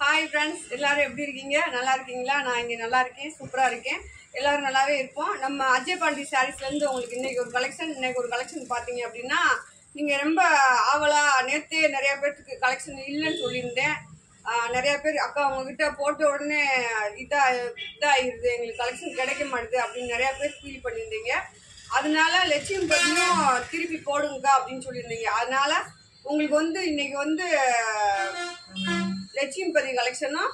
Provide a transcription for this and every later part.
Hi friends, எல்லாரும் எப்படி இருக்கீங்க? நல்லா இருக்கீங்களா? நான் இங்கே நல்லா இருக்கேன், சூப்பராக இருக்கேன். எல்லாரும் நல்லாவே இருப்போம். நம்ம அஜய் பாண்டி சாரீஸ்லேருந்து உங்களுக்கு இன்னைக்கு ஒரு கலெக்ஷன் பார்த்தீங்க அப்படின்னா, நீங்கள் ரொம்ப ஆவலாக நேற்றே நிறையா பேர்த்துக்கு கலெக்ஷன் இல்லைன்னு சொல்லியிருந்தேன். நிறையா பேர் அக்கா உங்ககிட்ட போட்ட உடனே இதாகிடுது, எங்களுக்கு கலெக்ஷன் கிடைக்க மாட்டுது அப்படின்னு நிறையா பேர் ஃபீல் பண்ணியிருந்தீங்க. அதனால லட்சுமி பத்தியும் திருப்பி போடுங்கக்கா அப்படின்னு சொல்லியிருந்தீங்க. அதனால உங்களுக்கு இன்னைக்கு லட்சுமிபதி கலெக்ஷனும்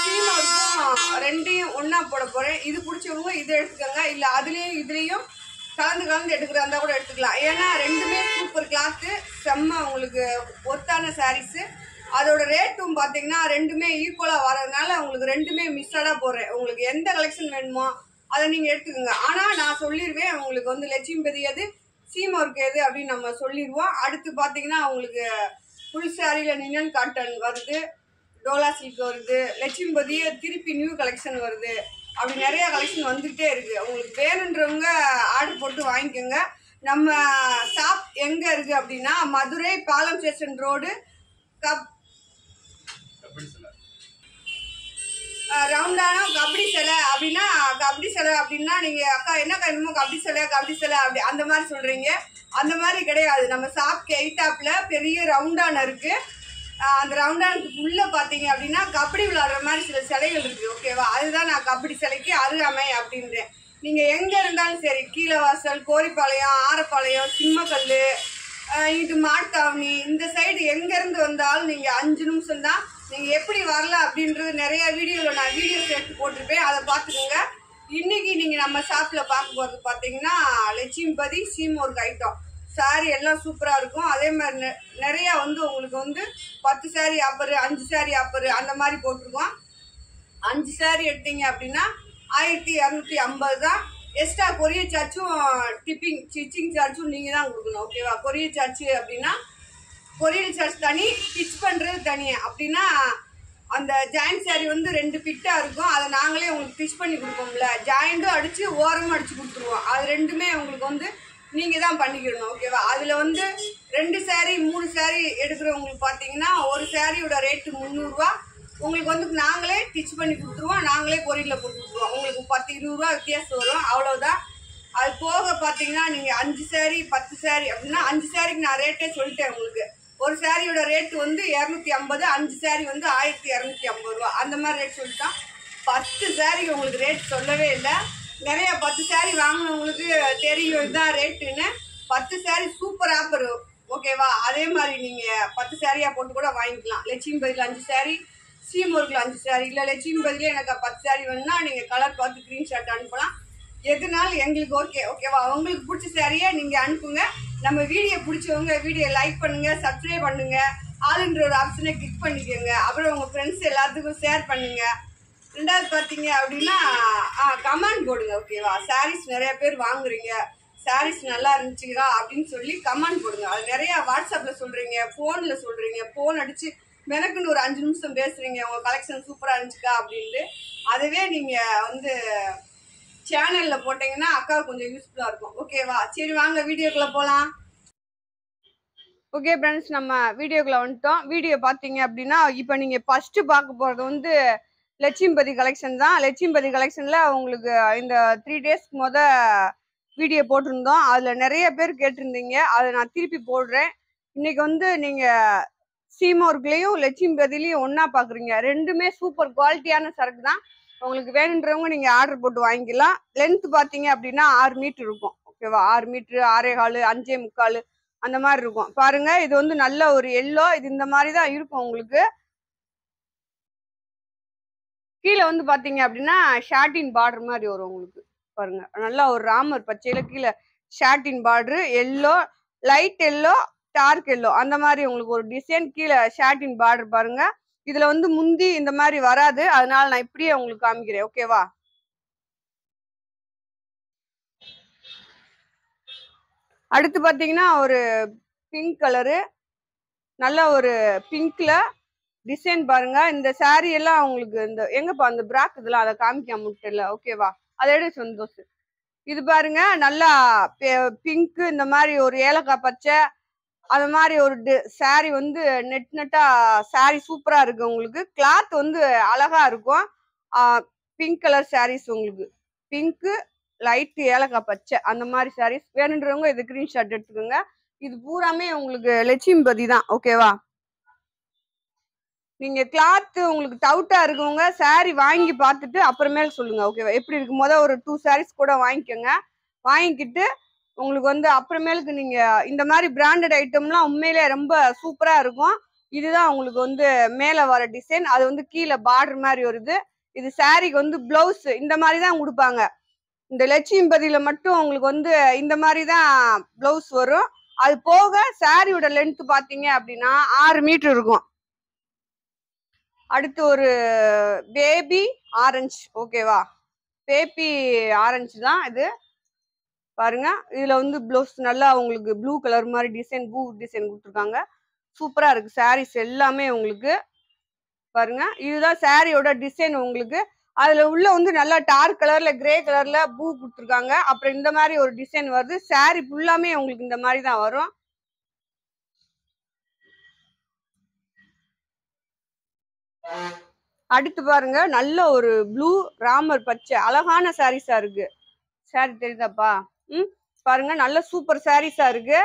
சீமாவுக்கும் ரெண்டையும் ஒன்றா போட போகிறேன். இது பிடிச்சவங்க இதை எடுத்துக்கோங்க, இல்லை அதுலேயும் இதுலேயும் கலந்து எடுக்கிறதா இருந்தால் கூட எடுத்துக்கலாம். ஏன்னா ரெண்டுமே சூப்பர் கிளாத்து, செம்ம உங்களுக்கு ஒத்தான சாரீஸு. அதோட ரேட்டும் பார்த்தீங்கன்னா ரெண்டுமே ஈக்குவலாக வரதுனால உங்களுக்கு ரெண்டுமே மிஸ்ஸாக போடுறேன். உங்களுக்கு எந்த கலெக்ஷன் வேணுமோ அதை நீங்கள் எடுத்துக்கோங்க. ஆனால் நான் சொல்லிடுவேன் உங்களுக்கு லட்சுமிபதி எது சீமாவுக்கு எது அப்படின்னு நம்ம சொல்லிடுவோம். அடுத்து பார்த்தீங்கன்னா உங்களுக்கு ஃபுல் சாரியில் நின்னன் காட்டன் வருது, டோலா சில்க் வருது, லட்சுமிபதி திருப்பி நியூ கலெக்ஷன் வருது. அப்படி நிறைய கலெக்ஷன் வந்துகிட்டே இருக்கு. உங்களுக்கு வேணுன்றவங்க ஆர்டர் போட்டு வாங்கிக்கோங்க. நம்ம ஷாப் எங்கே இருக்குது அப்படின்னா மதுரை பாலம் ஸ்டேஷன் ரோடு ரவுண்டானா கபடி சிலை அப்படின்னா நீங்கள் அக்கா என்ன என்னமோ கபடி சிலை அப்படி அந்த மாதிரி சொல்கிறீங்க. அந்த மாதிரி கிடையாது. நம்ம ஷாப்க்கு எயிட்டாப்பில் பெரிய ரவுண்டான இருக்குது. அந்த ரவுண்டானுக்கு உள்ளே பார்த்தீங்க அப்படின்னா கபடி விளையாடுற மாதிரி சில சிலைகள் இருக்குது. ஓகேவா? அதுதான் நான் கபடி சிலைக்கு அருகாமை அப்படின்றேன். நீங்கள் எங்கே இருந்தாலும் சரி, கீழவாசல், கோரிப்பாளையம், ஆரப்பாளையம், சிம்மக்கல், இது மாட்டாவணி, இந்த சைடு எங்கேருந்து வந்தாலும் நீங்கள் 5 நிமிஷம் தான். நீங்கள் எப்படி வரலாம் அப்படின்றது நிறைய வீடியோவில் நான் வீடியோஸ் எடுத்து போட்டிருப்பேன், அதை பார்த்துக்கோங்க. இன்றைக்கி நீங்கள் நம்ம ஷாப்பில் பார்க்க போகிறது பார்த்தீங்கன்னா லட்சுமிபதி சீமோருக்கு ஐட்டம் சாரி எல்லாம் சூப்பராக இருக்கும். அதே மாதிரி நிறையா உங்களுக்கு 10 சாரி ஆஃபரு, 5 சாரி ஆஃபரு அந்த மாதிரி போட்டிருக்கோம். 5 சாரி எடுத்தீங்க அப்படின்னா 1250 தான். எக்ஸ்ட்ரா கொரியர் சார்ஜும் ஸ்டிச்சிங் சார்ஜும் நீங்கள் தான் கொடுக்கணும். ஓகேவா? கொரியர் சார்ஜ் அப்படின்னா கொரியர் சார்ஜ் தனி, ஸ்டிச் பண்ணுறது தனியாக. அப்படின்னா அந்த ஜாயிண்ட் சாரி 2 ஃபிட்டாக இருக்கும், அதை நாங்களே உங்களுக்கு ஸ்டிச் பண்ணி கொடுப்போம்ல. ஜாயிண்ட்டும் அடித்து ஓரமும் அடித்து கொடுத்துருவோம். அது ரெண்டுமே உங்களுக்கு நீங்கள் தான் பண்ணிக்கிடணும். ஓகேவா? அதில் 2 சாரி 3 சாரி எடுக்கிறவங்களுக்கு பார்த்தீங்கன்னா ஒரு சாரியோட ரேட்டு 300 ரூபா. உங்களுக்கு நாங்களே ஸ்டிச் பண்ணி கொடுத்துருவோம், நாங்களே கொரியரில் போட்டு கொடுத்துருவோம். உங்களுக்கு 10-20 ரூபா வித்தியாசம் வரும், அவ்வளோதான். அது போக பார்த்தீங்கன்னா நீங்கள் 5 சாரி 10 சாரி அப்படின்னா 5 சாரிக்கு நான் ரேட்டே சொல்லிட்டேன். உங்களுக்கு ஒரு சாரியோட ரேட்டு 250, 5 சாரி 1250 ரூபா அந்த மாதிரி ரேட் சொல்லிட்டான். 10 சாரிக்கு உங்களுக்கு ரேட் சொல்லவே இல்லை. நிறைய 10 சாரி வாங்கினவங்களுக்கு தெரியும் இதுதான் ரேட்டுன்னு. 10 சாரி சூப்பர் ஆஃபர். ஓகேவா? அதே மாதிரி நீங்கள் 10 சாரியாக போட்டு கூட வாங்கிக்கலாம். லட்சுமிபதியில் 5 சாரி, சீமோர்க்கில் 5 சாரி, இல்லை லட்சுமிபதியில் எனக்கு 10 சாரி வேணும்னா நீங்கள் கலர் பார்த்து ஸ்க்ரீன்ஷாட் அனுப்பலாம். எதுனாலும் எங்களுக்கு ஓகேவா? உங்களுக்கு பிடிச்ச சாரியை நீங்கள் அனுப்புங்க. நம்ம வீடியோ பிடிச்சவங்க வீடியோ லைக் பண்ணுங்கள், சப்ஸ்கிரைப் பண்ணுங்கள், ஆளுன்ற ஒரு ஆப்ஷனை கிளிக் பண்ணிக்கோங்க. அப்புறம் உங்கள் ஃப்ரெண்ட்ஸ் எல்லாத்துக்கும் ஷேர் பண்ணுங்கள். ரெண்டாவது பார்த்தீங்க அப்படின்னா கமெண்ட் போடுங்க. ஓகேவா? சாரீஸ் நிறைய பேர் வாங்குறீங்க, சாரீஸ் நல்லா இருந்துச்சுக்கா அப்படின்னு சொல்லி கமெண்ட் போடுங்க. அது நிறையா வாட்ஸ்அப்பில் சொல்கிறீங்க, ஃபோனில் சொல்கிறீங்க, ஃபோன் அடித்து எனக்குன்னு ஒரு 5 நிமிஷம் பேசுகிறீங்க, உங்கள் கலெக்ஷன் சூப்பராக இருந்துச்சுக்கா அப்படின்ட்டு. அதுவே நீங்கள் சேனலில் போட்டிங்கன்னா அக்காவுக்கு கொஞ்சம் யூஸ்ஃபுல்லாக இருக்கும். ஓகேவா? சரி, வாங்க வீடியோக்குள்ளே போகலாம். ஓகே ஃப்ரெண்ட்ஸ், நம்ம வீடியோக்குள்ளே வந்துட்டோம். வீடியோ பார்த்தீங்க அப்படின்னா இப்போ நீங்கள் ஃபஸ்ட்டு பார்க்க போகிறது லட்சுமிபதி கலெக்ஷன் தான். லட்சுமிபதி கலெக்ஷனில் உங்களுக்கு இந்த 3 டேஸ்க்கு வீடியோ போட்டிருந்தோம். அதில் நிறைய பேர் கேட்டிருந்தீங்க, அதை நான் திருப்பி போடுறேன். இன்றைக்கி நீங்கள் சீமோர்க்லேயும் லட்சுமிபதிலையும் ஒன்றா பார்க்குறீங்க. ரெண்டுமே சூப்பர் குவாலிட்டியான சரக்கு தான். உங்களுக்கு வேணுன்றவங்க நீங்கள் ஆர்டர் போட்டு வாங்கிக்கலாம். லென்த்து பார்த்தீங்க அப்படின்னா 6 மீட்டர் இருக்கும். ஓகேவா? 6 மீட்ரு, 6.25, 5.25 அந்த மாதிரி இருக்கும். பாருங்க, இது நல்ல ஒரு எல்லோ, இது இந்த மாதிரி தான் இருக்கும். உங்களுக்கு கீழே பார்த்தீங்க அப்படின்னா ஷார்டின் பார்டர் மாதிரி வரும். உங்களுக்கு பாருங்க, நல்லா ஒரு ராமர் பச்சையில கீழே ஷார்டின் border, yellow, light yellow, dark yellow அந்த மாதிரி உங்களுக்கு ஒரு டிசைன் கீழே ஷார்டின் பார்டர். பாருங்க, இதுல முந்தி இந்த மாதிரி வராது, அதனால நான் இப்படியே உங்களுக்கு காமிக்கிறேன். ஓகேவா? அடுத்து பார்த்தீங்கன்னா ஒரு பிங்க் கலரு, நல்ல ஒரு பிங்க்ல டிசைன் பாருங்க. இந்த சாரி எல்லாம் உங்களுக்கு இந்த எங்கப்பா அந்த பிராக் இதெல்லாம் அதை காமிக்க முடியல. ஓகேவா? அதை எடுத்து சந்தோஷ். இது பாருங்க, நல்லா பிங்க், இந்த மாதிரி ஒரு ஏலக்காய் பச்சை, அது மாதிரி ஒரு சாரி வந்து நெட் நெட்டா சாரி சூப்பரா இருக்கு உங்களுக்கு. கிளாத் வந்து அழகா இருக்கும். பிங்க் கலர் சாரீஸ் உங்களுக்கு, பிங்க் லைட் ஏலக்காய் பச்சை அந்த மாதிரி சாரீஸ் வேணுன்றவங்க இது ஸ்கிரீன்ஷாட் எடுத்துக்கோங்க. இது பூராமே உங்களுக்கு லட்சுமிபதி தான். ஓகேவா? நீங்க கிளாத் உங்களுக்கு டவுட்டா இருக்கவங்க சாரி வாங்கி பார்த்துட்டு அப்புறமேல் சொல்லுங்க. ஓகேவா? எப்படி இருக்கு ஒரு 2 சாரீஸ் கூட வாங்கிக்கோங்க. வாங்கிக்கிட்டு உங்களுக்கு வந்து அப்புறமேலுக்கு நீங்க இந்த மாதிரி பிராண்டட் ஐட்டம்லாம் உண்மையிலே ரொம்ப சூப்பரா இருக்கும். இதுதான் உங்களுக்கு வந்து மேல வர டிசைன். அது வந்து கீழே பார்டர் மாதிரி வருது. இது சாரிக்கு வந்து பிளவுஸ் இந்த மாதிரி தான் கொடுப்பாங்க. இந்த லட்சுமிபதியில மட்டும் உங்களுக்கு வந்து இந்த மாதிரி தான் பிளவுஸ் வரும். அது போக சாரியோட லென்த் பாத்தீங்க அப்படின்னா 6 மீட்டர் இருக்கும். அடுத்து ஒரு பேபி ஆரஞ்சு. ஓகேவா? பேபி ஆரஞ்சு தான் இது. பாருங்க, இதுல வந்து பிளவுஸ் நல்லா உங்களுக்கு ப்ளூ கலர் மாதிரி டிசைன், பூ டிசைன் கொடுத்துருக்காங்க. சூப்பரா இருக்கு சாரீஸ் எல்லாமே உங்களுக்கு. பாருங்க, இதுதான் சாரியோட டிசைன் உங்களுக்கு. அதுல உள்ள வந்து நல்லா டார்க் கலர்ல கிரே கலர்ல பூ கொடுத்துருக்காங்க. அப்புறம் இந்த மாதிரி ஒரு டிசைன் வருது. சாரி ஃபுல்லாமே உங்களுக்கு இந்த மாதிரி தான் வரும். அடுத்து பாருங்க, நல்ல ஒரு ப்ளூ ராமர் பச்சை அழகான சாரீஸா இருக்கு. சாரி தெரியுதாப்பா? பாருங்க, நல்ல சூப்பர் சாரீஸா இருக்கு.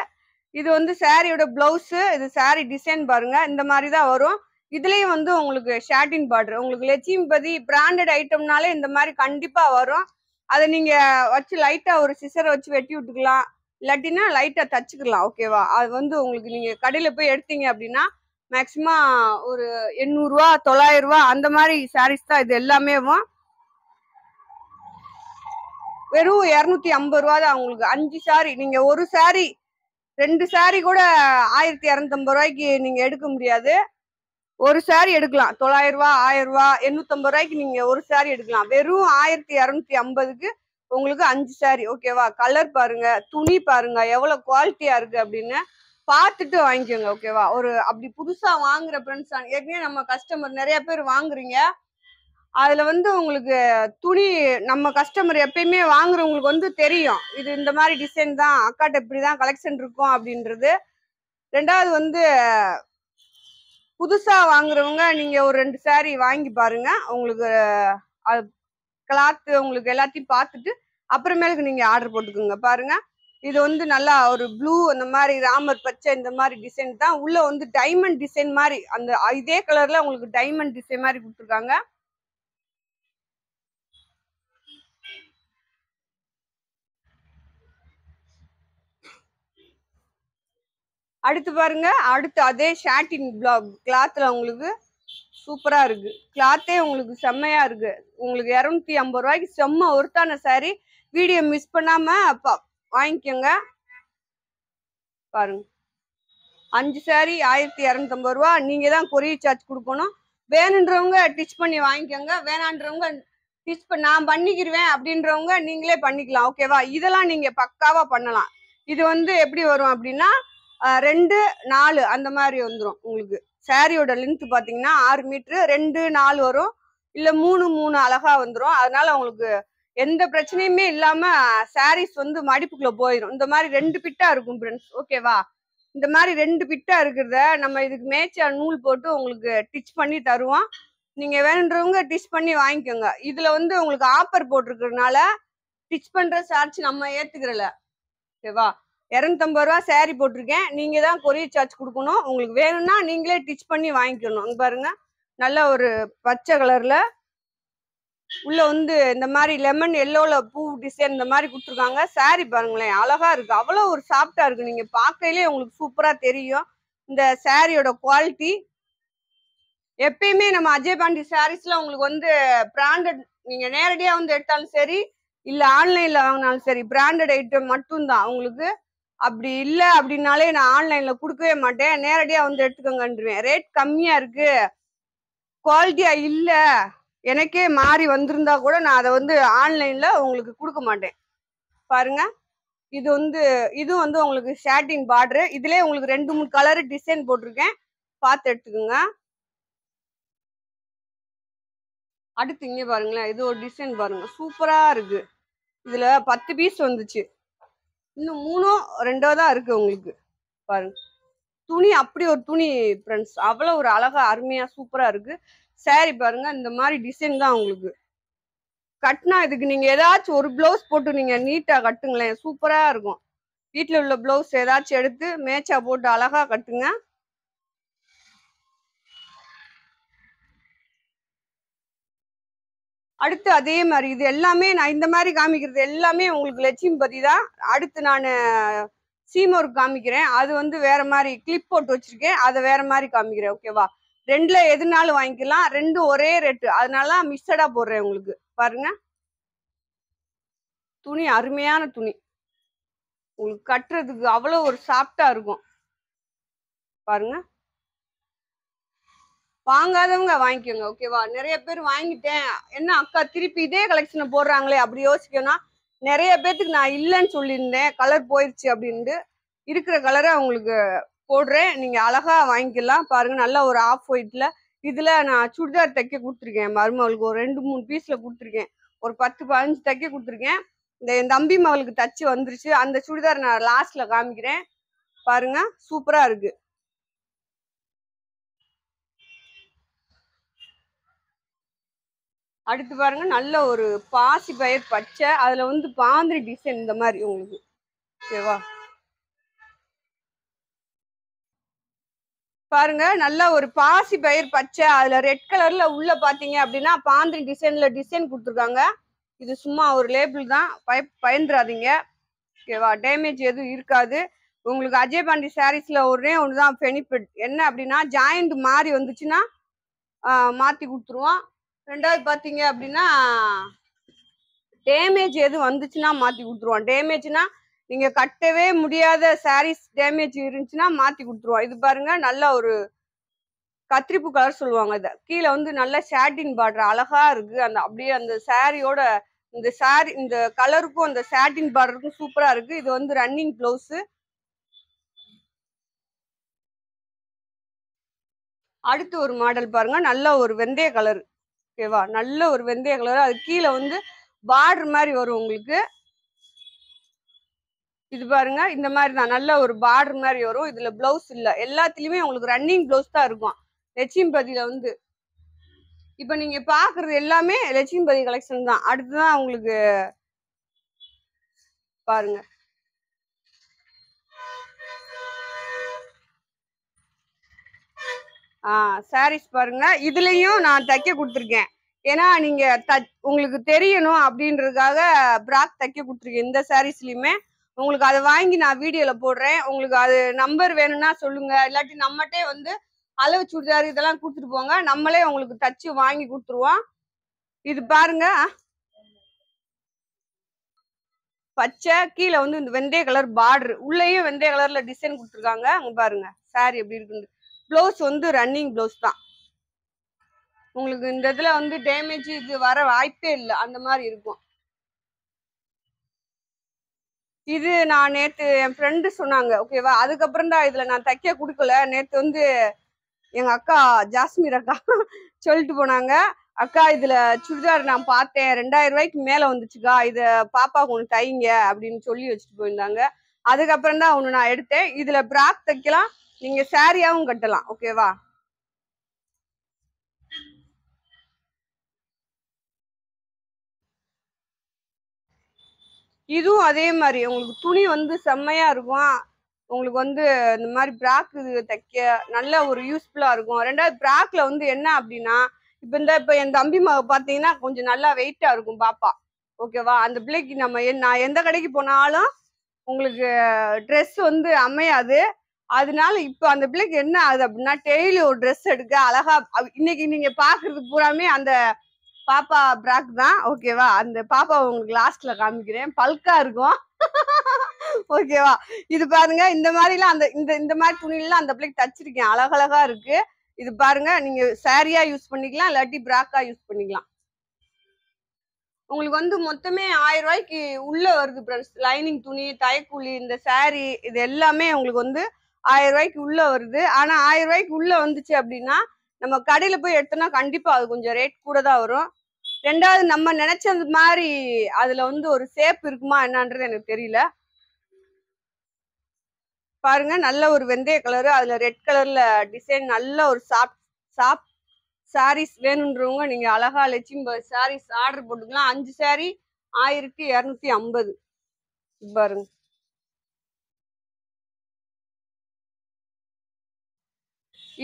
இது வந்து சாரியோட பிளவுஸ். இது சாரி டிசைன் பாருங்க, இந்த மாதிரி தான் வரும். இதுலயும் வந்து உங்களுக்கு ஷாட்டின் பார்டர். உங்களுக்கு லட்சுமிபதி பிராண்டட் ஐட்டம்னாலே இந்த மாதிரி கண்டிப்பா வரும். அதை நீங்க வச்சு லைட்டா ஒரு சிசரை வச்சு வெட்டி விட்டுக்கலாம், இல்லாட்டினா லைட்டா தச்சுக்கலாம். ஓகேவா? அது வந்து உங்களுக்கு நீங்க கடையில போய் எடுத்தீங்க அப்படின்னா மேக்சிமம் ஒரு 800 ரூபா 900 ரூபா அந்த மாதிரி சாரீஸ் தான் இது எல்லாமே. வெறும் 250 ரூபா தான் உங்களுக்கு 5 சாரி. நீங்க ஒரு சாரி 2 சாரி கூட 1250 ரூபாய்க்கு நீங்க எடுக்க முடியாது. ஒரு சாரி எடுக்கலாம் 900 ரூபா 1000 ரூபா 850 ரூபாய்க்கு நீங்க ஒரு சாரி எடுக்கலாம். வெறும் 1250க்கு உங்களுக்கு 5 சாரி. ஓகேவா? கலர் பாருங்க, துணி பாருங்க எவ்வளவு குவாலிட்டியா இருக்கு அப்படின்னு பார்த்துட்டு வாங்கிக்கோங்க. ஓகேவா? ஒரு அப்படி புதுசா வாங்குற ஃப்ரெண்ட்ஸ், ஏற்கனவே நம்ம கஸ்டமர் நிறைய பேர் வாங்குறீங்க, அதுல வந்து உங்களுக்கு துணி நம்ம கஸ்டமர் எப்பயுமே வாங்குறவங்களுக்கு வந்து தெரியும் இது இந்த மாதிரி டிசைன் தான், அக்காட்ட இப்படிதான் கலெக்ஷன் இருக்கும் அப்படின்றது. ரெண்டாவது வந்து புதுசா வாங்குறவங்க நீங்க ஒரு 2 சாரி வாங்கி பாருங்க. உங்களுக்கு கிளாத் உங்களுக்கு எல்லாத்தையும் பார்த்துட்டு அப்புறமேலுக்கு நீங்க ஆர்டர் போட்டுக்கோங்க. பாருங்க, இது வந்து நல்லா ஒரு ப்ளூ அந்த மாதிரி ராமர் பச்சை இந்த மாதிரி டிசைன் தான். உள்ள வந்து டைமண்ட் டிசைன் மாதிரி அந்த இதே கலர்ல உங்களுக்கு டைமண்ட் டிசைன் மாதிரி கொடுத்துருக்காங்க. அடுத்து பாருங்க, அடுத்து அதே ஷாட்டின் கிளாத்ல உங்களுக்கு சூப்பரா இருக்கு. கிளாத்தே உங்களுக்கு செம்மையா இருக்கு. உங்களுக்கு 250 ரூபாய்க்கு செம்ம ஒருத்தான சாரி. வீடியோ மிஸ் பண்ணாம வாங்கிக்கோங்க. பாருங்க, 5 சாரி 1250 ரூபா. நீங்க தான் கொரியர் சார்ஜ் கொடுக்கணும். வேணுன்றவங்க டிச் பண்ணி வாங்கிக்கோங்க, வேணான்றவங்க நான் பண்ணிக்கிருவேன் அப்படின்றவங்க நீங்களே பண்ணிக்கலாம். ஓகேவா? இதெல்லாம் நீங்க பக்காவா பண்ணலாம். இது வந்து எப்படி வரும் அப்படின்னா 2 4 அந்த மாதிரி வந்துடும் உங்களுக்கு. சாரியோட லென்த் பாத்தீங்கன்னா 6 மீட்டர் 2 4 வரும், இல்ல 3 3 அழகா வந்துடும். அதனால உங்களுக்கு எந்த பிரச்சனையுமே இல்லாம சாரீஸ் வந்து மடிப்புக்குள்ள போயிடும். இந்த மாதிரி 2 பிட்டா இருக்கும் ஃப்ரெண்ட்ஸ். ஓகேவா? இந்த மாதிரி 2 பிட்டா இருக்கிறத நம்ம இதுக்கு மேட்சா நூல் போட்டு உங்களுக்கு டிச் பண்ணி தருவோம். நீங்க வேணுன்றவங்க டிச் பண்ணி வாங்கிக்கோங்க. இதுல வந்து உங்களுக்கு ஆஃபர் போட்டிருக்கிறதுனால டிச் பண்ற சார்ஜ் நம்ம ஏத்துக்கிறல. ஓகேவா? 250 ரூபா சாரி போட்டிருக்கேன். நீங்க தான் கொரியர் சார்ஜ் கொடுக்கணும். உங்களுக்கு வேணும்னா நீங்களே டிச் பண்ணி வாங்கிக்கணும். பாருங்க, நல்ல ஒரு பச்சை கலர்ல உள்ள வந்து இந்த மாதிரி லெமன் எல்லோல பூ டிசைன் இந்த மாதிரி கொடுத்துருக்காங்க. சாரி பாருங்களேன், அழகா இருக்கு. அவ்வளவு ஒரு சாஃப்டா இருக்கு. நீங்க பார்க்கையிலே உங்களுக்கு சூப்பரா தெரியும் இந்த சாரியோட குவாலிட்டி. எப்பயுமே நம்ம அஜய் பாண்டி சாரீஸ்ல உங்களுக்கு வந்து பிராண்டட், நீங்க நேரடியா வந்து எடுத்தாலும் சரி இல்ல ஆன்லைன்ல வாங்கினாலும் சரி பிராண்டட் ஐட்டம் மட்டும்தான் உங்களுக்கு. அப்படி இல்லை அப்படின்னாலே நான் ஆன்லைன்ல கொடுக்கவே மாட்டேன், நேரடியா வந்து எடுத்துக்கோங்கன்றுவேன். ரேட் கம்மியா இருக்கு, குவாலிட்டியா இல்ல, எனக்கே மாறி வந்திருந்தா கூட நான் அதை வந்து ஆன்லைன்ல உங்களுக்கு கொடுக்க மாட்டேன். பாருங்க, இது வந்து உங்களுக்கு ஷாட்டின் பார்டர். இதுலயே உங்களுக்கு 2 3 கலர் டிசைன் போட்டிருக்கேன், பார்த்து எடுத்துக்கோங்க. அடுத்து இங்க பாருங்களேன், இது ஒரு டிசைன் பாருங்க, சூப்பரா இருக்கு. இதுல 10 பீஸ் வந்துச்சு, இன்னும் 3 2 தான் இருக்கு உங்களுக்கு. பாருங்க, துணி அப்படி ஒரு துணி ஃப்ரெண்ட்ஸ், அவ்வளவு ஒரு அழகா அருமையா சூப்பரா இருக்கு. சாரி பாருங்க, இந்த மாதிரி டிசைன் தான் உங்களுக்கு கட்டினா. இதுக்கு நீங்க ஏதாச்சும் ஒரு பிளவுஸ் போட்டு நீங்க நீட்டா கட்டுங்களேன், சூப்பரா இருக்கும். வீட்டுல உள்ள பிளவுஸ் ஏதாச்சும் எடுத்து மேட்சா போட்டு அழகா கட்டுங்க. அடுத்து அதே மாதிரி இது எல்லாமே நான் இந்த மாதிரி காமிக்கிறது எல்லாமே உங்களுக்கு லட்சுமி பதி தான். அடுத்து நான் சீம் ஒர்க் காமிக்கிறேன். அது வந்து வேற மாதிரி கிளிப் போட்டு வச்சிருக்கேன், அதை வேற மாதிரி காமிக்கிறேன். ஓகேவா? ரெண்டுல எதுனாலும் வாங்கிக்கலாம், ரெண்டும் ஒரே ரேட்டு, அதனால மிக்சடா போடுறேன் உங்களுக்கு. பாருங்க, துணி அருமையான துணி, உங்களுக்கு கட்டுறதுக்கு அவ்வளவு ஒரு சாஃப்டா இருக்கும். பாருங்க, வாங்காதவங்க வாங்கிக்கோங்க. ஓகேவா? நிறைய பேர் வாங்கிட்டேன், என்ன அக்கா திருப்பி இதே கலெக்ஷனை போடுறாங்களே அப்படி யோசிக்கணும். நிறைய பேத்துக்கு நான் இல்லைன்னு சொல்லியிருந்தேன், கலர் போயிடுச்சு அப்படின்ட்டு. இருக்கிற கலரை உங்களுக்கு போடுறேன், நீங்க அழகா வாங்கிக்கலாம். பாருங்க, நல்ல ஒரு ஆஃப் ஒயிட்ல இதுல நான் சுடிதார் தைக்க கொடுத்துருக்கேன். மருமகளுக்கு ஒரு 2-3 பீஸ்ல கொடுத்துருக்கேன், ஒரு 10-15 தைக்க கொடுத்துருக்கேன். என் தம்பி மகளுக்கு தச்சு வந்துருச்சு. அந்த சுடிதார் நான் லாஸ்ட்ல காமிக்கிறேன். பாருங்க, சூப்பரா இருக்கு. அடுத்து பாருங்க, நல்ல ஒரு பாசி பயிர் பச்சை, அதுல வந்து பாந்திரி டிசைன் இந்த மாதிரி உங்களுக்கு. ஓகேவா? பாருங்க, நல்ல ஒரு பாசி பயிர் பச்சை, அதுல ரெட் கலர்ல உள்ள பாத்தீங்க அப்படின்னா பாந்திரி டிசைன்ல டிசைன் கொடுத்துருக்காங்க. இது சும்மா ஒரு லேபிள் தான், பயந்துராதீங்க. ஓகேவா? டேமேஜ் எதுவும் இருக்காது. உங்களுக்கு அஜய் பாண்டி சாரீஸ்ல ஒரே ஒண்ணுதான் பெனிஃபிட் என்ன அப்படின்னா, ஜாயிண்ட் மாறி வந்துச்சுன்னா மாத்தி கொடுத்துருவோம். ரெண்டாவது பாத்தீங்க அப்படின்னா டேமேஜ் எது வந்துச்சுன்னா மாத்தி கொடுத்துருவோம். டேமேஜ்னா நீங்க கட்டவே முடியாத சாரீஸ் டேமேஜ் இருந்துச்சுன்னா மாத்தி கொடுத்துருவோம். இது பாருங்க, நல்ல ஒரு கத்திரிப்பு கலர் சொல்லுவாங்க. இதை கீழே வந்து நல்ல சாட்டின் பார்டர் அழகா இருக்கு. அந்த அப்படியே அந்த சாரியோட இந்த சாரி இந்த கலருக்கும் அந்த சாட்டின் பார்டருக்கும் சூப்பரா இருக்கு. இது வந்து ரன்னிங் பிளவுஸ். அடுத்து ஒரு மாடல் பாருங்க, நல்ல ஒரு வெந்தய கலர். ஓகேவா? நல்ல ஒரு வெந்தய கலர், அது கீழே வந்து பார்டர் மாதிரி வரும் உங்களுக்கு. இது பாருங்க, இந்த மாதிரி தான் நல்ல ஒரு பார்டர் மாதிரி வரும். இதுல பிளவுஸ் இல்ல, எல்லாத்துலயுமே உங்களுக்கு ரன்னிங் பிளவுஸ் தான் இருக்கும். லட்சுமிபதியில வந்து இப்ப நீங்க பாக்குறது எல்லாமே லட்சுமிபதி கலெக்ஷன் தான். அடுத்துதான் உங்களுக்கு பாருங்க, சாரீஸ் பாருங்க, இதுலயும் நான் தைக்க கொடுத்துருக்கேன். ஏன்னா நீங்க உங்களுக்கு தெரியணும் அப்படின்றதுக்காக பிராக் தைக்க கொடுத்துருக்கேன். இந்த சாரீஸ்லயுமே உங்களுக்கு அதை வாங்கி நான் வீடியோல போடுறேன். உங்களுக்கு அது நம்பர் வேணும்னா சொல்லுங்க, இல்லாட்டி நம்மகிட்டே வந்து அளவு சுடிதார் இதெல்லாம் கொடுத்துட்டு போங்க, நம்மளே உங்களுக்கு தச்சு வாங்கி கொடுத்துருவோம். இது பாருங்க, பச்சை, கீழே வந்து இந்த வெந்தய கலர் பார்டர், உள்ளேயும் வெந்தய கலர்ல டிசைன் கொடுத்துருக்காங்க. அங்க பாருங்க சாரி எப்படி இருக்கு. பிளவுஸ் வந்து ரன்னிங் பிளவுஸ் தான். உங்களுக்கு இந்த இதுல வந்து டேமேஜ் இது வர வாய்ப்பே இல்லை, அந்த மாதிரி இருக்கும். இது நான் நேத்து என் ஃப்ரெண்டு சொன்னாங்க. ஓகேவா? அதுக்கப்புறம் தான் இதுல நான் தைக்க கொடுக்கல. நேத்து வந்து எங்க அக்கா ஜாஸ்மீர் அக்கா சொல்லிட்டு போனாங்க, அக்கா இதுல சுடிதார் நான் பார்த்தேன், 2000 ரூபாய்க்கு மேல வந்துச்சுக்கா, இத பாப்பாவுக்கு ஒண்ணு தைங்க அப்படின்னு சொல்லி வச்சுட்டு போயிருந்தாங்க. அதுக்கப்புறம் தான் ஒண்ணு நான் எடுத்தேன். இதுல பிராக் தைக்கலாம், நீங்க சாரியாவும் கட்டலாம். ஓகேவா? இதுவும் அதே மாதிரி உங்களுக்கு துணி வந்து செம்மையா இருக்கும். உங்களுக்கு வந்து இந்த மாதிரி பிராக் தைக்க நல்ல ஒரு யூஸ்ஃபுல்லா இருக்கும். ரெண்டாவது பிராக்ல வந்து என்ன அப்படின்னா, இப்ப என் தம்பி மக பாத்தீங்கன்னா கொஞ்சம் நல்லா வெயிட்டா இருக்கும் பாப்பா. ஓகேவா? அந்த பிள்ளைக்கு நான் எந்த கடைக்கு போனாலும் உங்களுக்கு ட்ரெஸ் வந்து அமையாது. அதனால இப்ப அந்த பிள்ளைக்கு என்ன ஆகுது அப்படின்னா, டெய்லி ஒரு ட்ரெஸ் எடுக்க அழகா இன்னைக்கு நீங்க பாக்குறது பூராமே அந்த பாப்பா பிராக் தான். ஓகேவா? அந்த பாப்பா உங்களுக்கு லாஸ்ட்ல காமிக்கிறேன், பல்கா இருக்கும். ஓகேவா? இது பாருங்க, இந்த மாதிரி எல்லாம் அந்த இந்த மாதிரி துணியெல்லாம் அந்த பிள்ளைக்கு தச்சிருக்கேன், அழகழகா இருக்கு. இது பாருங்க, நீங்க சாரியா யூஸ் பண்ணிக்கலாம், இல்லாட்டி பிராக்கா யூஸ் பண்ணிக்கலாம். உங்களுக்கு வந்து மொத்தமே 1000 ரூபாய்க்கு உள்ள வருது ஃப்ரெண்ட்ஸ். லைனிங் துணி, தைக்கூலி, இந்த சாரி இது எல்லாமே உங்களுக்கு வந்து 1000 ரூபாய்க்கு உள்ள வருது. ஆனா 1000 ரூபாய்க்கு உள்ள வந்துச்சு அப்படின்னா நம்ம கடையில போய் எடுத்தோம்னா கண்டிப்பா அது கொஞ்சம் ரேட் கூட தான் வரும். ரெண்டாவது நம்ம நினைச்சது மாதிரி அதுல வந்து ஒரு சேப் இருக்குமா என்னன்றது எனக்கு தெரியல. பாருங்க, நல்ல ஒரு வெந்தய கலரு, அதுல ரெட் கலர்ல டிசைன், நல்ல ஒரு சாப் சாரீஸ் வேணுன்றவங்க நீங்க அழகா லட்சுமி சாரீஸ் ஆர்டர் போட்டுக்கலாம். 5 சாரி 1250. பாருங்க,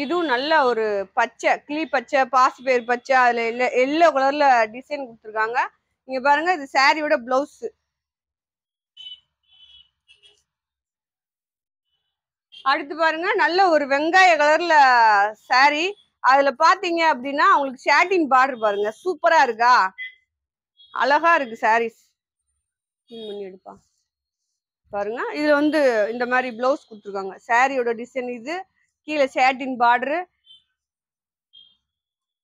இதுவும் நல்ல ஒரு பச்சை, கிளி பச்சை, பாசிப்பயிர் பச்சை, அதுல எல்லோ கலர்ல டிசைன் கொடுத்துருக்காங்க. இங்க பாருங்க, இது சாரியோட பிளவுஸ். அடுத்து பாருங்க, நல்ல ஒரு வெங்காய கலர்ல சாரி, அதுல பாத்தீங்க அப்படின்னா உங்களுக்கு ஷாட்டின் பார்டர் பாருங்க, சூப்பரா இருக்கா, அழகா இருக்கு சாரீஸ். எடுப்பா பாருங்க, இதுல வந்து இந்த மாதிரி பிளவுஸ் கொடுத்துருக்காங்க. சாரியோட டிசைன் இது, கீழே ஷாட்டின் பார்டரு.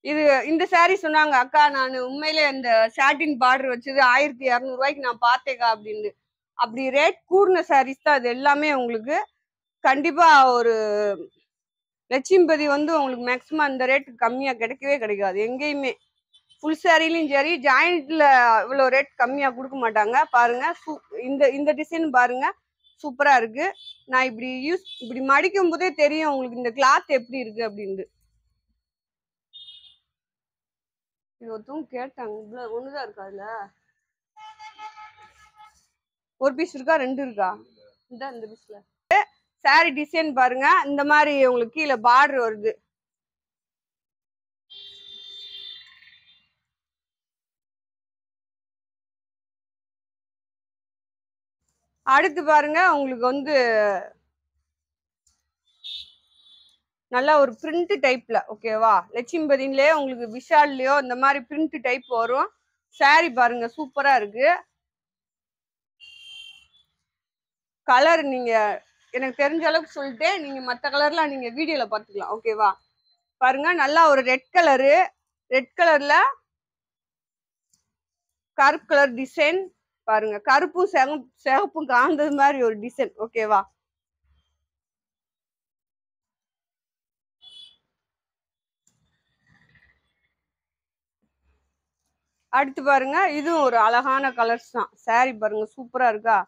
இது இந்த சாரி சொன்னாங்க, அக்கா நான் உண்மையிலே இந்த ஷாட்டின் பார்டர் வச்சது 1200 நான் பார்த்தேக்கா அப்படின்னு. அப்படி ரேட் கூடின சாரீஸ் தான் அது எல்லாமே. உங்களுக்கு கண்டிப்பா ஒரு லட்சுமிபதி வந்து உங்களுக்கு மேக்சிமம் அந்த ரேட் கம்மியா கிடைக்கவே கிடைக்காது எங்கேயுமே. ஃபுல் சாரிலையும் சரி, ஜாயிண்ட்ல இவ்வளோ ரேட் கம்மியா கொடுக்க மாட்டாங்க. பாருங்க, இந்த டிசைன் பாருங்க, சூப்பரா இருக்கு. நான் இப்படி மடிக்கும் போதே தெரியும் உங்களுக்கு இந்த கிளாத் எப்படி இருக்கு அப்படின்னு. இது ஒருத்தவங்க கேட்டாங்க, இவ்வளவு ஒண்ணுதான் இருக்கா, அதுல ஒரு பீஸ் இருக்கா, 2 இருக்கா, இந்த பீஸ்ல. சாரி டிசைன் பாருங்க, இந்த மாதிரி உங்களுக்கு கீழே பார்டர் வருது. அடுத்து பாருங்க, உங்களுக்கு வந்து நல்லா ஒரு பிரிண்ட் டைப்ல, ஓகேவா, லட்சுமிபதியிலே உங்களுக்கு விஷால்லயோ இந்த மாதிரி பிரிண்ட் டைப் வரும். சாரி பாருங்க, சூப்பரா இருக்கு. கலர் நீங்க எனக்கு தெரிஞ்ச அளவுக்கு சொல்லிட்டேன், நீங்க மற்ற கலர்லாம் நீங்க வீடியோல பாத்துக்கலாம், ஓகேவா. பாருங்க, நல்லா ஒரு ரெட் கலரு, ரெட் கலர்ல கருப்பு கலர் டிசைன் பாருங்க, கருப்பும் சிகப்பும் காந்தது மாதிரி ஒரு டிசைன், ஓகேவா. அடுத்து பாருங்க, இதுவும் ஒரு அழகான கலர்ஸ் தான். சாரி பாருங்க, சூப்பரா இருக்கா.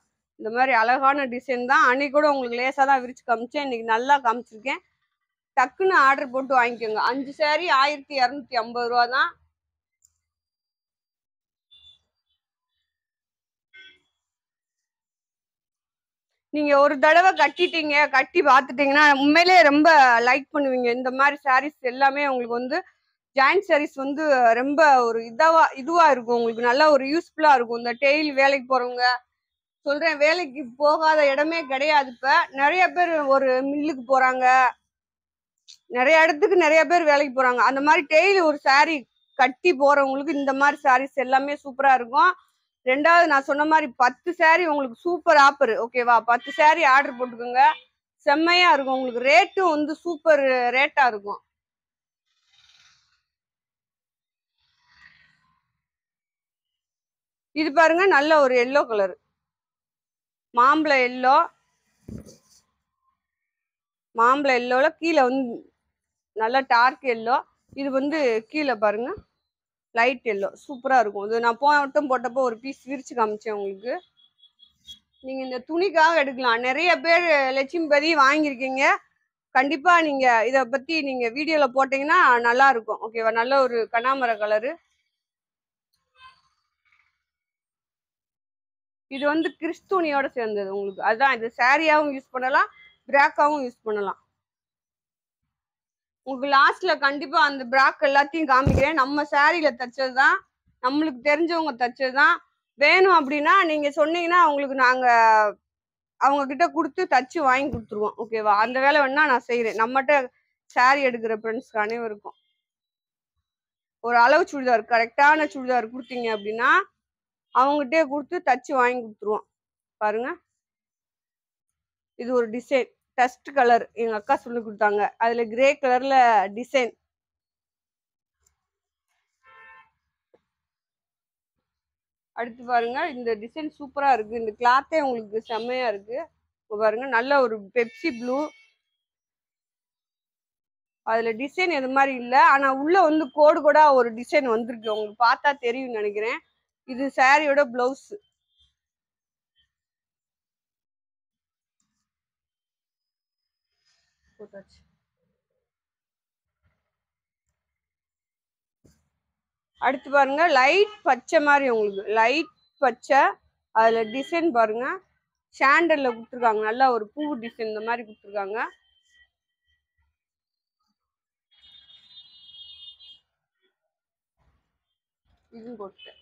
இந்த மாதிரி அழகான டிசைன் தான். அன்னைக்கு கூட உங்களுக்கு லேசா தான் விரிச்சு காமிச்சேன், இன்னைக்கு நல்லா காமிச்சிருக்கேன். டக்குன்னு ஆர்டர் போட்டு வாங்கிக்கோங்க. 5 சாரி 1250 தான். நீங்க ஒரு தடவை கட்டிட்டீங்க, கட்டி பார்த்துட்டீங்கன்னா உண்மையிலே ரொம்ப லைக் பண்ணுவீங்க. இந்த மாதிரி சாரீஸ் எல்லாமே உங்களுக்கு வந்து ஜாயிண்ட் சாரீஸ் வந்து ரொம்ப ஒரு இதுவா இருக்கும், உங்களுக்கு நல்லா ஒரு யூஸ்ஃபுல்லா இருக்கும். இந்த டெய்லி வேலைக்கு போறவங்க, சொல்றேன், வேலைக்கு போகாத இடமே கிடையாது. இப்ப நிறைய பேர் ஒரு மில்லுக்கு போறாங்க, நிறைய இடத்துக்கு நிறைய பேர் வேலைக்கு போறாங்க. அந்த மாதிரி டெய்லி ஒரு சாரி கட்டி போறவங்களுக்கு இந்த மாதிரி சாரீஸ் எல்லாமே சூப்பரா இருக்கும். ரெண்டாவது நான் சொன்ன மாதிரி 10 சாரி உங்களுக்கு சூப்பர் ஆஃபர், ஓகேவா. 10 சாரி ஆர்டர் போட்டுக்கோங்க, செம்மையா இருக்கும். உங்களுக்கு ரேட்டும் வந்து சூப்பர் ரேட்டா இருக்கும். இது பாருங்க, நல்ல ஒரு எல்லோ கலர், மாம்பழ எல்லோ, மாம்பழ எல்லோல கீழே வந்து நல்லா டார்க் எல்லோ. இது வந்து கீழே பாருங்க லைட் எல்லோ, சூப்பரா இருக்கும். இது நான் போட்டப்போ ஒரு பீஸ் விரிச்சு காமிச்சேன் உங்களுக்கு. நீங்க இந்த துணிக்காக எடுக்கலாம். நிறைய பேர் லட்சுமிபதி வாங்கியிருக்கீங்க. கண்டிப்பா நீங்க இத பத்தி நீங்க வீடியோல போட்டீங்கன்னா நல்லா இருக்கும், ஓகேவா. நல்ல ஒரு கனாமர கலரு. இது வந்து கிறிஸ்துனியோட சேர்ந்தது உங்களுக்கு. அதான் இது சாரியாவும் யூஸ் பண்ணலாம், பிராக்காவும் யூஸ் பண்ணலாம். உங்களுக்கு லாஸ்ட்ல கண்டிப்பா அந்த பிராக் எல்லாத்தையும் காமிக்கிறேன். நம்ம சாரியில தச்சதுதான், நம்மளுக்கு தெரிஞ்சவங்க தச்சதுதான். வேணும் அப்படின்னா நீங்க சொன்னீங்கன்னா உங்களுக்கு நாங்க அவங்க கிட்ட கொடுத்து தச்சு வாங்கி கொடுத்துருவோம், ஓகேவா. அந்த வேலை வேணா நான் செய்யறேன். நம்மகிட்ட சாரி எடுக்கிற ஃப்ரெண்ட்ஸ்க்கு அனைவருக்கும் ஒரு அளவு சுடிதார், கரெக்டான சுடிதார் கொடுத்தீங்க அப்படின்னா அவங்ககிட்டே கொடுத்து தச்சு வாங்கி கொடுத்துருவோம். பாருங்க, இது ஒரு டிசைன் டஸ்ட் கலர், எங்க அக்கா சொல்லி கொடுத்தாங்க. அதுல கிரே கலர்ல டிசைன். அடுத்து பாருங்க, இந்த டிசைன் சூப்பரா இருக்கு. இந்த கிளாத்தே உங்களுக்கு செம்மையா இருக்கு. பாருங்க, நல்ல ஒரு பெப்சி ப்ளூ, அதுல டிசைன் எது மாதிரி இல்ல, ஆனா உள்ள வந்து கோடு கோடா ஒரு டிசைன் வந்திருக்கு, உங்களுக்கு பார்த்தா தெரியும் நினைக்கிறேன். இது சாரியோட பிளவுஸ். போட்டாச்சு. அடுத்து பாருங்க லைட் பச்சை மாதிரி, உங்களுக்கு லைட் பச்சை, அதுல டிசைன் பாருங்க சாண்டல்ல கொடுத்துருக்காங்க, நல்லா ஒரு பூ டிசைன் இந்த மாதிரி கொடுத்துருக்காங்க. இதுவும் போட்டேன்.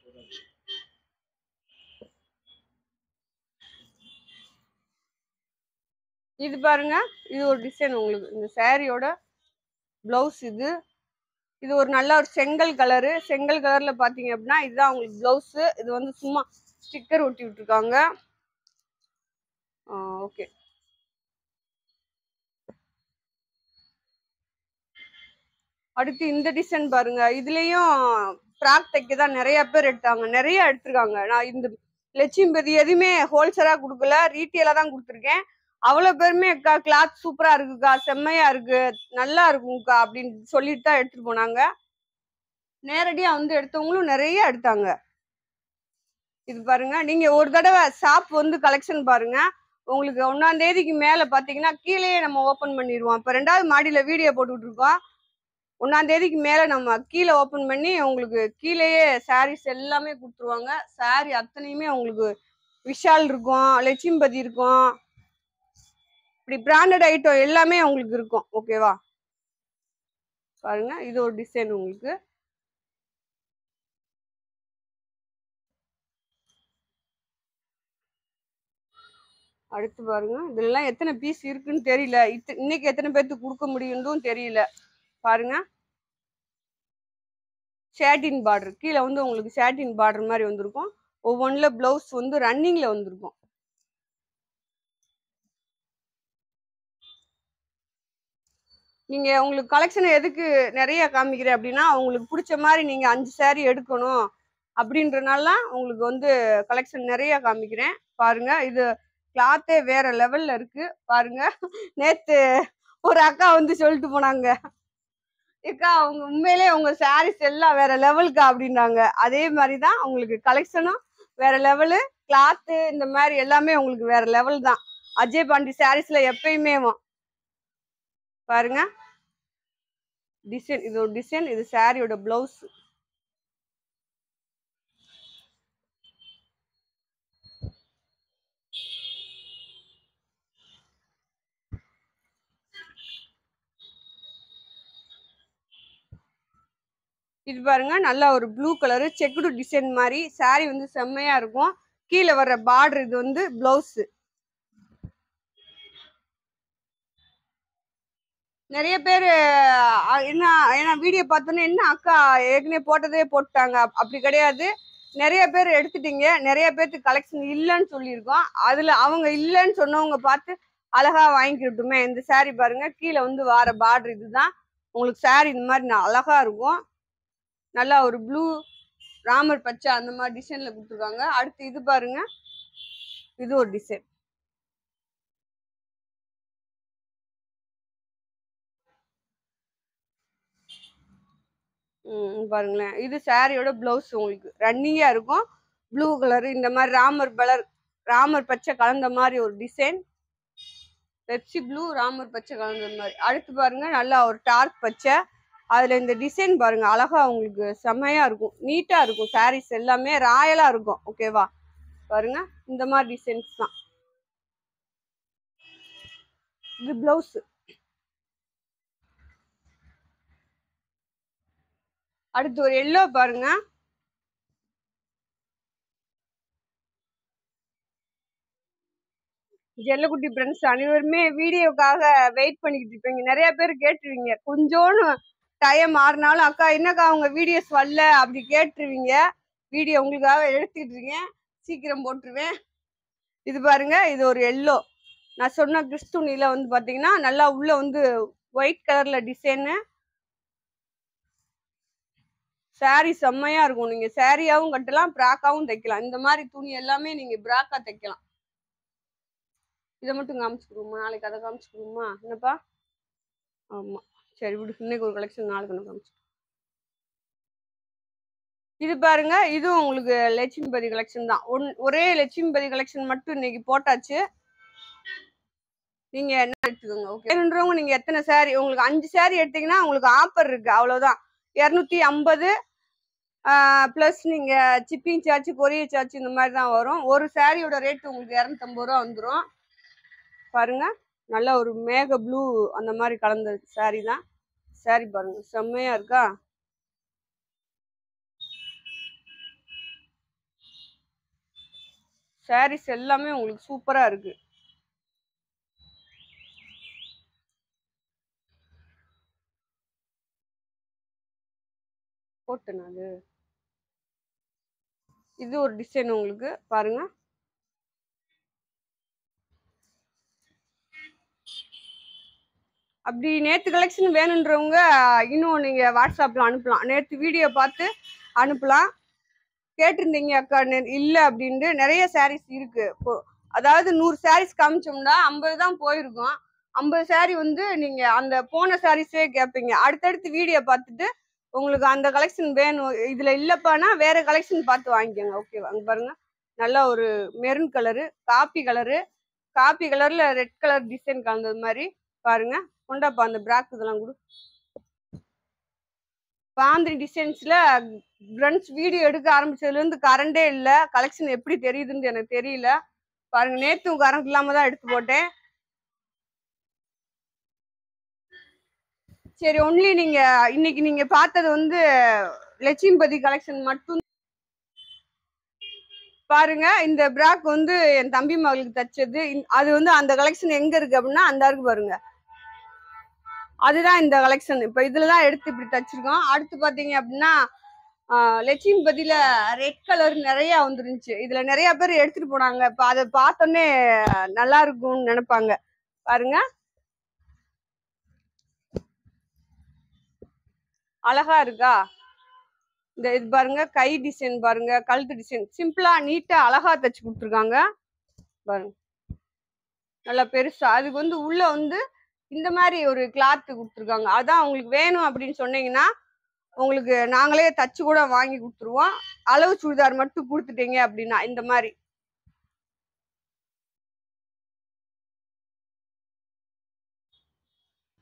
இது பாருங்க, இது ஒரு டிசைன் உங்களுக்கு, இந்த சாரியோட பிளவுஸ் இது. இது ஒரு நல்ல ஒரு செங்கல் கலரு, செங்கல் கலர்ல பாத்தீங்க அப்படின்னா இதுதான் உங்களுக்கு பிளவுஸ். இது வந்து சும்மா ஸ்டிக்கர் ஒட்டி விட்டுருக்காங்க. ஓகே. அடுத்து இந்த டிசைன் பாருங்க, இதுலயும் ஃப்ராக் தைக்க தான் நிறைய பேர் எடுத்தாங்க, நிறைய எடுத்திருக்காங்க. நான் இந்த லட்சுமிபதி எதுவுமே ஹோல்சேலா கொடுக்கல, ரீட்டெயிலா தான் கொடுத்துருக்கேன். அவ்வளவு பேருமே அக்கா கிளாத் சூப்பரா இருக்குக்கா, செம்மையா இருக்கு, நல்லா இருக்கும்க்கா அப்படின்னு சொல்லிட்டு தான் எடுத்துட்டு போனாங்க. நேரடியா வந்து எடுத்தவங்களும் நிறைய எடுத்தாங்க. இது பாருங்க, நீங்க ஒரு தடவை ஷாப் வந்து கலெக்ஷன் பாருங்க. உங்களுக்கு 1ஆம் தேதிக்கு மேல பாத்தீங்கன்னா கீழேயே நம்ம ஓபன் பண்ணிடுவோம். இப்ப 2வது மாடியில வீடியோ போட்டுட்டு இருக்கோம். 1ஆம் தேதிக்கு மேல நம்ம கீழே ஓபன் பண்ணி உங்களுக்கு கீழேயே சாரீஸ் எல்லாமே கொடுத்துருவாங்க. சாரி அத்தனையுமே உங்களுக்கு விஷால் இருக்கும், லட்சுமிபதி இருக்கும், இப்படி பிராண்டட் ஐட்டம் எல்லாமே உங்களுக்கு இருக்கும். ஓகேவா? பாருங்க, இது ஒரு டிசைன் உங்களுக்கு. அடுத்து பாருங்க, இதெல்லாம் எத்தனை பீஸ் இருக்குன்னு தெரியல, இன்னைக்கு எத்தனை பேர்த்துக்கு கொடுக்க முடியும்னு தெரியல. பாருங்க, ஷேட்டின் பார்டர் கீழே வந்து உங்களுக்கு ஷேட்டின் பார்டர் மாதிரி வந்திருக்கும். ஒவ்வொன்றுல பிளவுஸ் வந்து ரன்னிங்ல வந்திருக்கும். நீங்க உங்களுக்கு கலெக்ஷன் எதுக்கு நிறைய காமிக்கிறேன் அப்படின்னா, உங்களுக்கு பிடிச்ச மாதிரி நீங்க 5 saree எடுக்கணும் அப்படின்றனால உங்களுக்கு வந்து கலெக்ஷன் நிறைய காமிக்கிறேன். பாருங்க, இது கிளாத்தே வேற லெவல்ல இருக்கு. பாருங்க, நேத்து ஒரு அக்கா வந்து சொல்லிட்டு போனாங்க, ஏக்கா அவங்க உண்மையிலே உங்க சாரீஸ் எல்லாம் வேற லெவலுக்கா அப்படின்னாங்க. அதே மாதிரிதான் உங்களுக்கு கலெக்ஷனும் வேற லெவலு, கிளாத்து இந்த மாதிரி எல்லாமே உங்களுக்கு வேற லெவல் தான். அஜய் பாண்டி சாரீஸ்ல எப்பயுமே பாருங்க டிசைன், இது ஒரு டிசைன், இது சாரியோட பிளவுஸ். இது பாருங்க, நல்லா ஒரு ப்ளூ கலரு செக்குடு டிசைன் மாதிரி சாரி வந்து செம்மையா இருக்கும். கீழே வர்ற பார்டர் இது வந்து பிளவுஸ். நிறைய பேர் என்ன ஏன்னா வீடியோ பார்த்தோன்னே என்ன அக்கா ஏற்கனவே போட்டதே போட்டாங்க, அப்படி கிடையாது. நிறைய பேர் எடுத்துட்டீங்க, நிறைய பேருக்கு கலெக்ஷன் இல்லைன்னு சொல்லியிருக்கோம். அதுல அவங்க இல்லைன்னு சொன்னவங்க பார்த்து அழகா வாங்கிக்கிட்டுமே. இந்த சாரி பாருங்க, கீழே வந்து வர பார்டர் இதுதான் உங்களுக்கு. சாரி இந்த மாதிரி அழகா இருக்கும், நல்லா ஒரு ப்ளூ ராமர் பச்சை அந்த மாதிரி டிசைன்ல கொடுத்துருக்காங்க. அடுத்து இது பாருங்க, இது ஒரு டிசைன். பாருங்களேன், இது சாரியோட பிளவுஸ் உங்களுக்கு ரன்னிங்கா இருக்கும். ப்ளூ கலர் இந்த மாதிரி ராமர் பச்சை கலந்த மாதிரி ஒரு டிசைன், பெப்சி ப்ளூ ராமர் பச்சை கலந்த மாதிரி. அடுத்து பாருங்க, நல்லா ஒரு டார்க் பச்சை, அதுல இந்த டிசைன் பாருங்க அழகா உங்களுக்கு செம்மையா இருக்கும், நீட்டா இருக்கும். சாரீஸ் எல்லாமே ராயலா இருக்கும். ஓகேவா? பாருங்க, இந்த மாதிரி டிசைன்ஸ் தான். இது பிளவுஸ். அடுத்து ஒரு எல்லோ பாருங்க, ஜெல்லக்குட்டி ஃப்ரெண்ட்ஸ் அனைவருமே வீடியோக்காக வெயிட் பண்ணிக்கிட்டு இருப்பீங்க. நிறைய பேர் கேட்டுருவீங்க, கொஞ்சோன்னு டைம் மாறினாலும் அக்கா என்னக்கா உங்க வீடியோஸ் வரல அப்படி கேட்டுருவீங்க. வீடியோ உங்களுக்காக எடுத்துக்கிட்டு இருக்கேன், சீக்கிரம் போட்டுருவேன். இது பாருங்க, இது ஒரு எல்லோ. நான் சொன்ன கிறிஸ்துனில வந்து பாத்தீங்கன்னா நல்லா உள்ள வந்து ஒயிட் கலர்ல டிசைனு. சாரி செம்மையா இருக்கும். நீங்க சாரியாவும் கட்டலாம், பிராக்காவும் தைக்கலாம். இந்த மாதிரி துணி எல்லாமே நீங்க பிராக்கா தைக்கலாம். இதை மட்டும் காமிச்சுக்கிறோமா, நாளைக்கு அதை காமிச்சுக்கிறோமா? என்னப்பா? ஆமா, சரி விடு, இன்னைக்கு ஒரு கலெக்ஷன் நாளைக்கு ஒன்று காமிச்சு. இது பாருங்க, இதுவும் உங்களுக்கு லட்சுமிபதி கலெக்ஷன் தான். ஒரே லட்சுமிபதி கலெக்ஷன் மட்டும் இன்னைக்கு போட்டாச்சு. நீங்க என்ன எடுத்துக்கோங்க. ஓகே, வேணுன்றவங்க நீங்க எத்தனை சாரி, உங்களுக்கு 5 சாரி எடுத்தீங்கன்னா உங்களுக்கு ஆஃபர் இருக்கு, அவ்வளவுதான். 250 பிளஸ் நீங்க சிப்பிங் சார்ஜ், கொரியர் சார்ஜ் இந்த மாதிரி தான் வரும். ஒரு சாரியோட ரேட் உங்களுக்கு 250 ரூபா வந்துடும். பாருங்க, நல்ல ஒரு மேக ப்ளூ அந்த மாதிரி கலந்த சாரி தான். சாரி பாருங்க, செம்மையா இருக்கா. சாரீஸ் எல்லாமே உங்களுக்கு சூப்பரா இருக்கு. போட்டேன் அது. இது ஒரு டிசைன் உங்களுக்கு பாருங்க. அப்படி நேற்று கலெக்ஷன் வேணுன்றவங்க இன்னும் நீங்க வாட்ஸ்அப்ல அனுப்பலாம். நேற்று வீடியோ பார்த்து அனுப்பலாம். கேட்டிருந்தீங்க அக்கா இல்ல அப்படின்ட்டு. நிறைய சாரீஸ் இருக்கு. இப்போ அதாவது 100 சாரீஸ் காமிச்சோம்னா 50 தான் போயிருக்கும். 50 சாரி வந்து நீங்க அந்த போன சாரீஸே கேட்பீங்க. அடுத்தடுத்து வீடியோ பார்த்துட்டு உங்களுக்கு அந்த கலெக்ஷன் வேணும், இதுல இல்லப்பானா வேற கலெக்ஷன் பார்த்து வாங்கிக்கோங்க. ஓகேவா? அங்க பாருங்க, நல்ல ஒரு மெரூன் கலரு, காப்பி கலர்ல ரெட் கலர் டிசைன் கலந்தது மாதிரி பாருங்க. கொண்டாப்பா அந்த பிராக் இதெல்லாம் கூட. பாந்திரி டிசைன்ஸ்ல ஃப்ரெண்ட்ஸ் வீடியோ எடுக்க ஆரம்பிச்சதுல இருந்து கரண்டே இல்ல. கலெக்ஷன் எப்படி தெரியுதுன்னு எனக்கு தெரியல. பாருங்க, நேத்தும் கரண்ட் இல்லாம தான் எடுத்து போட்டேன். சரி, ஒன்லி நீங்க இன்னைக்கு நீங்க பார்த்தது வந்து லட்சுமிபதி கலெக்ஷன் மட்டும் பாருங்க. இந்த பிராக் வந்து என் தம்பி மகளுக்கு தச்சது. அது வந்து அந்த கலெக்ஷன் எங்க இருக்கு அப்படின்னா அந்த இருக்கு பாருங்க, அதுதான் இந்த கலெக்ஷன். இப்ப இதுலதான் எடுத்து இப்படி தச்சிருக்கோம். அடுத்து பாத்தீங்க அப்படின்னா லட்சுமிபதியில ரெட் கலர் நிறைய வந்துருந்துச்சு. இதுல நிறைய பேர் எடுத்துட்டு போனாங்க. இப்ப அதை பார்த்தோன்னே நல்லா இருக்கும்னு நினைப்பாங்க. பாருங்க, அழகா இருக்கா. இந்த இது பாருங்க, கை டிசைன் பாருங்க, கழுத்து டிசைன் சிம்பிளா நீட்டா அழகா தச்சு கொடுத்துருக்காங்க. பாருங்க, நல்லா பெருசா. அதுக்கு வந்து உள்ள வந்து இந்த மாதிரி ஒரு கிளாத் கொடுத்துருக்காங்க. அதான் உங்களுக்கு வேணும் அப்படின்னு சொன்னீங்கன்னா உங்களுக்கு நாங்களே தச்சு கூட வாங்கி கொடுத்துருவோம். அளவு சுடிதார் மட்டும் கொடுத்துட்டீங்க அப்படின்னா இந்த மாதிரி.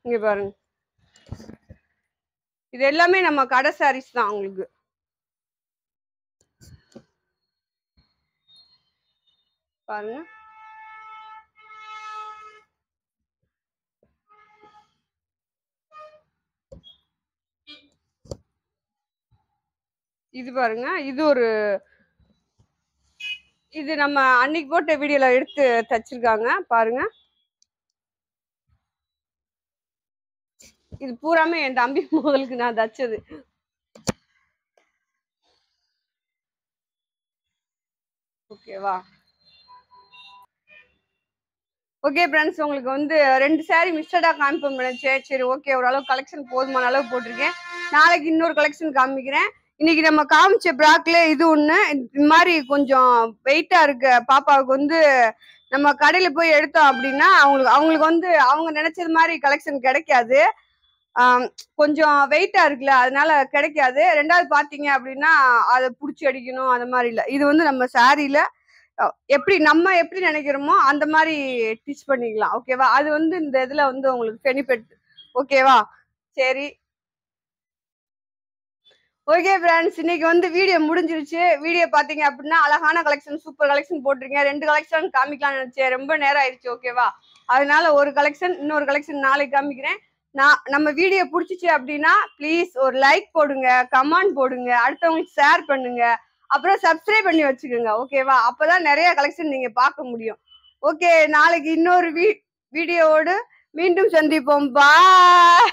இங்க பாருங்க, இது எல்லாமே நம்ம கடை சாரீஸ் தான் உங்களுக்கு. பாருங்க, இது பாருங்க, இது ஒரு இது நம்ம அன்னைக்கு போட்ட வீடியோல எடுத்து தச்சிருக்காங்க பாருங்க. இது பூராமே என் தம்பி மகளுக்கு நான் தச்சது. ஓகேவா? ஓகே ஃப்ரெண்ட்ஸ், உங்களுக்கு வந்து 2 சாரி மிஸ்டடா காமிப்போம் நினைச்சேன். சரி, ஓகே, ஓரளவு கலெக்ஷன் போதுமான அளவு போட்டிருக்கேன். நாளைக்கு இன்னொரு கலெக்ஷன் காமிக்கிறேன். இன்னைக்கு நம்ம காமிச்ச பிராக்ல இது ஒண்ணு. இந்த மாதிரி கொஞ்சம் வெயிட்டா இருக்கு பாப்பாவுக்கு வந்து நம்ம கடையில போய் எடுத்தோம் அப்படின்னா அவங்களுக்கு வந்து அவங்க நினைச்சது மாதிரி கலெக்ஷன் கிடைக்காது. கொஞ்சம் வெயிட்டா இருக்குல்ல, அதனால கிடைக்காது. ரெண்டாவது பாத்தீங்க அப்படின்னா அதை புடிச்சு அடிக்கணும், அந்த மாதிரி இல்ல. இது வந்து நம்ம சாரியில நம்ம எப்படி நினைக்கிறோமோ அந்த மாதிரி டீச் பண்ணிக்கலாம். ஓகேவா? அது வந்து இந்த இதுல வந்து உங்களுக்கு பெனிஃபிட். ஓகேவா? சரி, ஓகே ஃப்ரெண்ட்ஸ், இன்னைக்கு வந்து வீடியோ முடிஞ்சிருச்சு. வீடியோ பாத்தீங்க அப்படின்னா அழகான கலெக்ஷன், சூப்பர் கலெக்ஷன் போட்டிருக்கீங்க. 2 கலெக்ஷன் காமிக்கலாம்னு நினைச்சேன், ரொம்ப நேரம் ஆயிடுச்சு. ஓகேவா? அதனால ஒரு கலெக்ஷன், இன்னொரு கலெக்ஷன் நாளைக்கு காமிக்கிறேன். நம்ம வீடியோ பிடிச்சிச்சு அப்படின்னா ப்ளீஸ் ஒரு லைக் போடுங்க, கமெண்ட் போடுங்க, அடுத்தவங்களுக்கு ஷேர் பண்ணுங்க, அப்புறம் சப்ஸ்கிரைப் பண்ணி வச்சுக்கோங்க. ஓகேவா? அப்பதான் நிறைய கலெக்ஷன் நீங்க பார்க்க முடியும். ஓகே, நாளைக்கு இன்னொரு வீடியோவோடு மீண்டும் சந்திப்போம். பாய்.